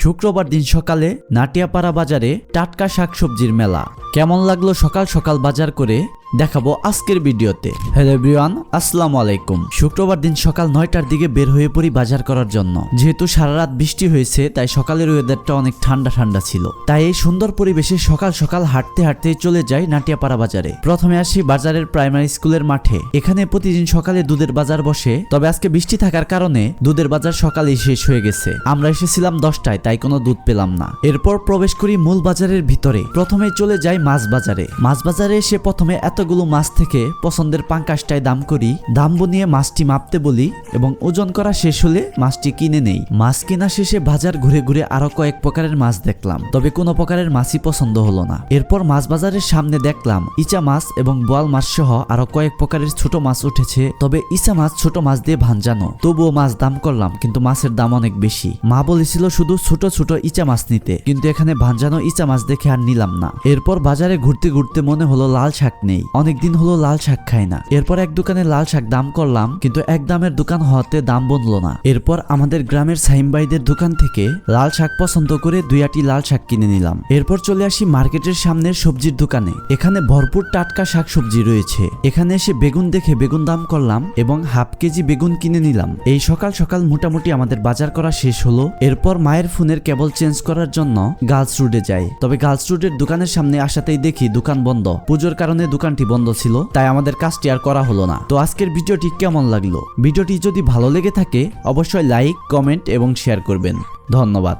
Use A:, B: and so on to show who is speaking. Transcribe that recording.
A: শুক্রবার দিন সকালে নাটিয়াপাড়া বাজারে টাটকা শাকসবজির মেলা। কেমন লাগলো সকাল সকাল বাজার করে দেখাবো আজকের ভিডিওতে। হ্যালো এভরিওয়ান, আসসালামু আলাইকুম। শুক্রবার দিন সকাল 9টার দিকে বের হয়ে পড়ি বাজার করার জন্য। যেহেতু সারা রাত বৃষ্টি হয়েছে তাই সকালের ওয়েদারটা অনেক ঠান্ডা ঠান্ডা ছিল। তাই এই সুন্দর পরিবেশে সকাল সকাল হাঁটতে হাঁটতে চলে যাই নাটিয়াপাড়া বাজারে। প্রথমে আসি বাজারের প্রাইমারি স্কুলের মাঠে। এখানে প্রতিদিন সকালে দুধের বাজার বসে, তবে আজকে বৃষ্টি থাকার কারণে দুধের বাজার সকালেই শেষ হয়ে গেছে। আমরা এসেছিলাম 10টায়, তাই কোনো দুধ পেলাম না। এরপর প্রবেশ করি মূল বাজারের ভিতরে। প্রথমে চলে যাই মাছ বাজারে। মাছ বাজারে এসে প্রথমে এতগুলো মাছ থেকে পছন্দের পাঙ্কাশটায় দাম করি। দাম বনিয়ে মাছটি মাপতে বলি এবং ওজন করা শেষ হলে মাছটি কিনে নেই। মাছ কেনা শেষে বাজার ঘুরে ঘুরে আরো কয়েক প্রকারের মাছ দেখলাম, তবে কোনো প্রকারের মাছই পছন্দ হলো না। এরপর মাছ বাজারের সামনে দেখলাম ইচা মাছ এবং বোয়াল মাছ সহ আরো কয়েক প্রকারের ছোট মাছ উঠেছে, তবে ইচা মাছ ছোট মাছ দিয়ে ভাঞ্জানো। তবুও মাছ দাম করলাম, কিন্তু মাছের দাম অনেক বেশি। মা বলেছিল শুধু ছোট ছোট ইচা মাছ নিতে, কিন্তু এখানে ভাঞ্জানো ইচা মাছ দেখে আর নিলাম না। এরপর বাজারে ঘুরতে ঘুরতে মনে হলো লাল শাক নেই, অনেকদিন হলো লাল শাক খাই না। এরপর এক দোকানে লাল শাক দাম করলাম, কিন্তু এক দামের দোকান হওয়াতে দাম বললো না। এরপর আমাদের গ্রামের সাইম ভাইদের দোকান থেকে লাল শাক পছন্দ করে 2-8টি লাল শাক কিনে নিলাম। এরপর চলে আসি মার্কেটের সামনের সবজির দোকানে। এখানে ভরপুর টাটকা শাক সবজি রয়েছে। এখানে এসে বেগুন দেখে বেগুন দাম করলাম এবং হাফ কেজি বেগুন কিনে নিলাম। এই সকাল সকাল মোটামুটি আমাদের বাজার করা শেষ হলো। এরপর মায়ের ফোনের কেবল চেঞ্জ করার জন্য গার্লস রোডে যাই, তবে গার্লস রোডের দোকানের সামনে আসাতেই দেখি দোকান বন্ধ। পুজোর কারণে দোকানটি বন্ধ ছিল, তাই আমাদের কাজটি আর করা হলো না। তো আজকের ভিডিওটি কেমন লাগলো? ভিডিওটি যদি ভালো লেগে থাকে অবশ্যই লাইক, কমেন্ট এবং শেয়ার করবেন। ধন্যবাদ।